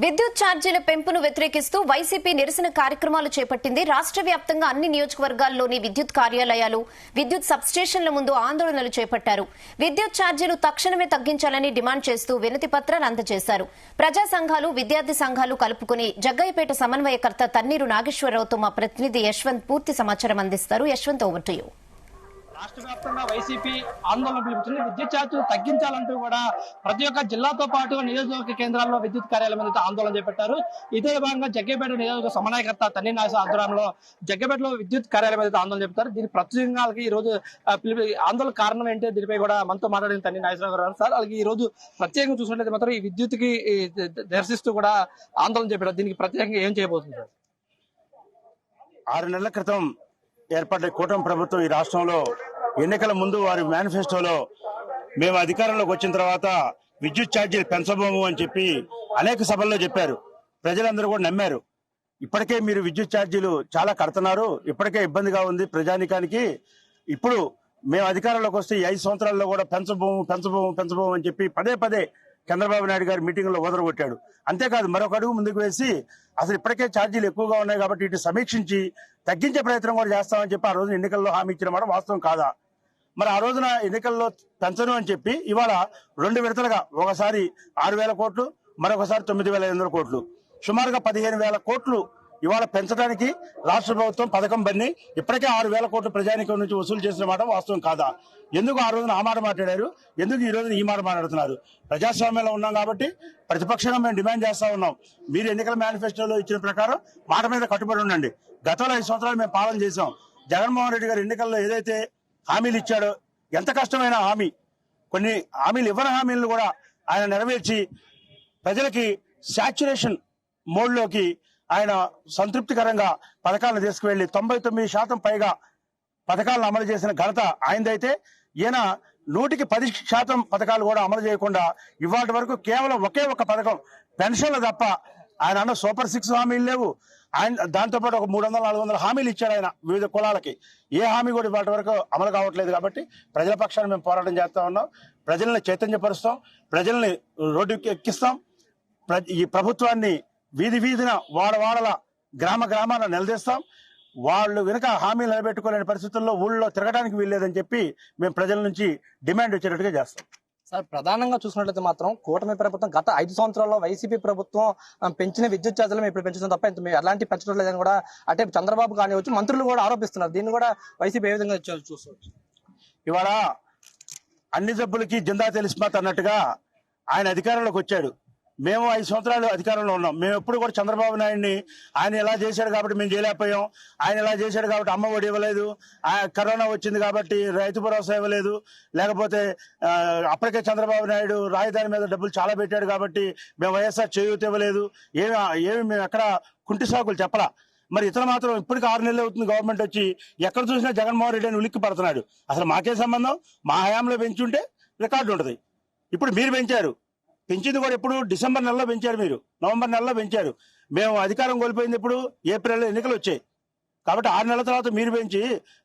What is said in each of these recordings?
విద్యుత్ ఛార్జీల పెంపును వ్యతిరేకిస్తూ వైసీపీ నిరసన కార్యక్రమాలు చేపట్టింది. రాష్ట్ర వ్యాప్తంగా అన్ని నియోజకవర్గాల్లోని విద్యుత్ కార్యాలయాలు, విద్యుత్ సబ్స్టేషన్ల ముందు ఆందోళనలు చేపట్టారు. విద్యుత్ ఛార్జీలు తక్షణమే తగ్గించాలని డిమాండ్ చేస్తూ వినతి పత్రాలు అందజేశారు. ప్రజా సంఘాలు, విద్యార్థి సంఘాలు కలుపుకుని జగ్గయ్యపేట సమన్వయకర్త తన్నీరు నాగేశ్వరరావుతో మా ప్రతినిధి యశ్వంత్ పూర్తి సమాచారం అందిస్తారు. Yashwant, over to you. రాష్ట్ర వ్యాప్తంగా వైసీపీ ఆందోళన పిలుపుతుంది. విద్యుత్ ఛార్జీలు తగ్గించాలంటూ కూడా ప్రతి ఒక్క జిల్లాతో పాటు నియోజకవర్గ కేంద్రాల్లో విద్యుత్ కార్యాలయం మీద ఆందోళన చేపట్టారు. ఇదే భాగంగా జగ్గయ్యపేట నియోజకవర్గ సమన్వయకర్త తన్నీరు నాగేశ్వర ఆధ్వర్యంలో జగ్గయ్యపేటలో విద్యుత్ కార్యాలయం మీద ఆందోళన చేపట్టారు. దీని ప్రతినిధులకి ఈ రోజు ఆందోళన కారణం ఏంటి, దీనిపై కూడా మనతో మాట్లాడిన తన్నీరు నాగేశ్వర గారు. సార్, అలాగే ఈ రోజు ప్రత్యేకంగా చూసినట్లయితే మాత్రం ఈ విద్యుత్ కి నిరసిస్తూ కూడా ఆందోళన చేపట్టారు. దీనికి ప్రత్యేకంగా ఏం చేయబోతుంది సార్? 6 నెలల క్రితం ఏర్పడ్డ కూటమి ప్రభుత్వం ఈ రాష్ట్రంలో ఎన్నికల ముందు వారి మేనిఫెస్టోలో మేము అధికారంలోకి వచ్చిన తర్వాత విద్యుత్ ఛార్జీలు పెంచబోము అని చెప్పి అనేక సభల్లో చెప్పారు. ప్రజలందరూ కూడా నమ్మారు. ఇప్పటికే మీరు విద్యుత్ ఛార్జీలు చాలా కడుతున్నారు, ఇప్పటికే ఇబ్బందిగా ఉంది ప్రజానికానికి. ఇప్పుడు మేము అధికారంలోకి వస్తే 5 సంవత్సరాల్లో కూడా పెంచబోము అని చెప్పి పదే పదే చంద్రబాబు నాయుడు గారి మీటింగ్ లో ఓదరగొట్టాడు. అంతేకాదు, మరొక అడుగు ముందుకు వేసి అసలు ఇప్పటికే ఛార్జీలు ఎక్కువగా ఉన్నాయి కాబట్టి ఇటు సమీక్షించి తగ్గించే ప్రయత్నం కూడా చేస్తామని చెప్పి ఆ రోజున ఎన్నికల్లో హామీ ఇచ్చిన మాట వాస్తవం కాదా? మరి ఆ రోజున ఎన్నికల్లో పెంచను అని చెప్పి ఇవాళ 2 విడతలుగా ఒకసారి 6,000 కోట్లు, మరొకసారి 9,500 కోట్లు, సుమారుగా 15,000 కోట్లు ఇవాళ పెంచడానికి రాష్ట్ర ప్రభుత్వం పథకం బన్ని ఇప్పటికే 6,000 కోట్లు ప్రజానికం నుంచి వసూలు చేసిన మాట వాస్తవం కాదా? ఎందుకు ఆ రోజున ఆ మాట మాట్లాడారు, ఎందుకు ఈ రోజున ఈ మాట మాట్లాడుతున్నారు? ప్రజాస్వామ్యంలో ఉన్నాం కాబట్టి ప్రతిపక్షంగా మేము డిమాండ్ చేస్తా ఉన్నాం. మీరు ఎన్నికల మేనిఫెస్టోలో ఇచ్చిన ప్రకారం మాట మీద కట్టుబడి ఉండండి. గతంలో 5 సంవత్సరాలు మేము పాలన చేశాం. జగన్మోహన్ రెడ్డి గారు ఎన్నికల్లో ఏదైతే హామీలు ఇచ్చాడో, ఎంత కష్టమైన హామీ, కొన్ని హామీలు ఇవ్వని హామీలను కూడా ఆయన నెరవేర్చి ప్రజలకి సాచ్యురేషన్ మోడ్లోకి ఆయన సంతృప్తికరంగా పథకాలను తీసుకువెళ్లి 99% పైగా పథకాలను అమలు చేసిన ఘనత ఆయనదైతే, ఈయన 100% పథకాలు కూడా అమలు చేయకుండా ఇవాటి వరకు కేవలం ఒకే ఒక పథకం పెన్షన్లు తప్ప, ఆయన అన్న సూపర్ 6 హామీలు లేవు. ఆయన దాంతోపాటు ఒక 300-400 హామీలు ఇచ్చాడు ఆయన వివిధ కులాలకి. ఏ హామీ కూడా ఇవాటి వరకు అమలు కావట్లేదు. కాబట్టి ప్రజల పక్షాన్ని మేము పోరాటం చేస్తా ఉన్నాం. ప్రజల్ని చైతన్యపరుస్తాం, ప్రజల్ని రోడ్డుకి ఎక్కిస్తాం. ఈ ప్రభుత్వాన్ని వీధిన వాడల గ్రామాల నిలదీస్తాం. వాళ్ళు వెనుక హామీలు నిలబెట్టుకోలేని పరిస్థితుల్లో ఊళ్ళో తిరగడానికి వీల్లేదని చెప్పి మేము ప్రజల నుంచి డిమాండ్ వచ్చేటట్టుగా చేస్తాం. సార్, ప్రధానంగా చూసినట్లయితే మాత్రం కూటమి ప్రభుత్వం గత 5 సంవత్సరాల్లో వైసీపీ ప్రభుత్వం పెంచిన విద్యుత్ ఛార్జీలు ఇప్పుడు పెంచుతుంది తప్ప ఇంత ఎలాంటి పెంచడం లేదని కూడా అంటే చంద్రబాబు కానివచ్చు, మంత్రులు కూడా ఆరోపిస్తున్నారు. దీన్ని కూడా వైసీపీ ఏ విధంగా చూసుకోవచ్చు? ఇవాళ అన్ని జబ్బులకి జిందా తెలిసిమాత అన్నట్టుగా ఆయన అధికారంలోకి వచ్చాడు. మేము 5 సంవత్సరాలు అధికారంలో ఉన్నాం. మేము ఎప్పుడు కూడా చంద్రబాబు నాయుడిని ఆయన ఎలా చేశాడు కాబట్టి మేము చేయలేకపోయాం, ఆయన ఎలా చేశాడు కాబట్టి అమ్మ ఒడి ఇవ్వలేదు, కరోనా వచ్చింది కాబట్టి రైతు భరోసా ఇవ్వలేదు, లేకపోతే అప్పటికే చంద్రబాబు నాయుడు రాజధాని మీద డబ్బులు చాలా పెట్టాడు కాబట్టి మేము వైఎస్ఆర్ చేయూత ఇవ్వలేదు, ఏమి మేము ఎక్కడ కుంటి సాకులు చెప్పలా. మరి ఇతను మాత్రం ఇప్పటికి 6 నెలలు అవుతుంది గవర్నమెంట్ వచ్చి, ఎక్కడ చూసినా జగన్మోహన్ రెడ్డి అని ఉలిక్కి పడుతున్నాడు. అసలు మాకే సంబంధం? మా హయాంలో పెంచుంటే రికార్డు ఉంటుంది. ఇప్పుడు మీరు పెంచింది కూడా ఎప్పుడు డిసెంబర్ నెలలో పెంచారు, మీరు నవంబర్ నెలలో పెంచారు. మేము అధికారం కోల్పోయింది ఇప్పుడు ఏప్రిల్లో ఎన్నికలు వచ్చాయి. కాబట్టి 6 నెలల తర్వాత మీరు పెంచి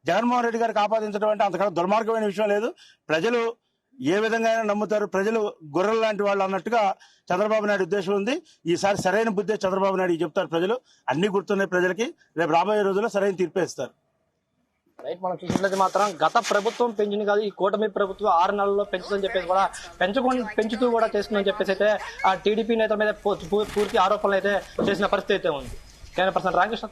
జగన్మోహన్ రెడ్డి గారికి ఆపాదించడం అంటే అంతకన్నా దుర్మార్గమైన విషయం లేదు. ప్రజలు ఏ విధంగా నమ్ముతారు, ప్రజలు గొర్రెలు లాంటి వాళ్ళు అన్నట్టుగా చంద్రబాబు నాయుడు ఉద్దేశం ఉంది. ఈసారి సరైన బుద్ధే చంద్రబాబు నాయుడు చెప్తారు. ప్రజలు అన్ని గుర్తున్నాయి ప్రజలకి. రేపు రాబోయే రోజుల్లో సరైన తీర్పే ఇస్తారు. రైట్, మనం చూసినట్లయితే మాత్రం గత ప్రభుత్వం పెంచింది కాదు, ఈ కూటమి ప్రభుత్వం 6 నెలల్లో పెంచుతుందని చెప్పేసి కూడా పెంచుతూ కూడా చేస్తుందని చెప్పేసి అయితే ఆ టీడీపీ నేతల మీద పూర్తి ఆరోపణలు అయితే చేసిన పరిస్థితి అయితే ఉంది. 10% రామకృష్ణ.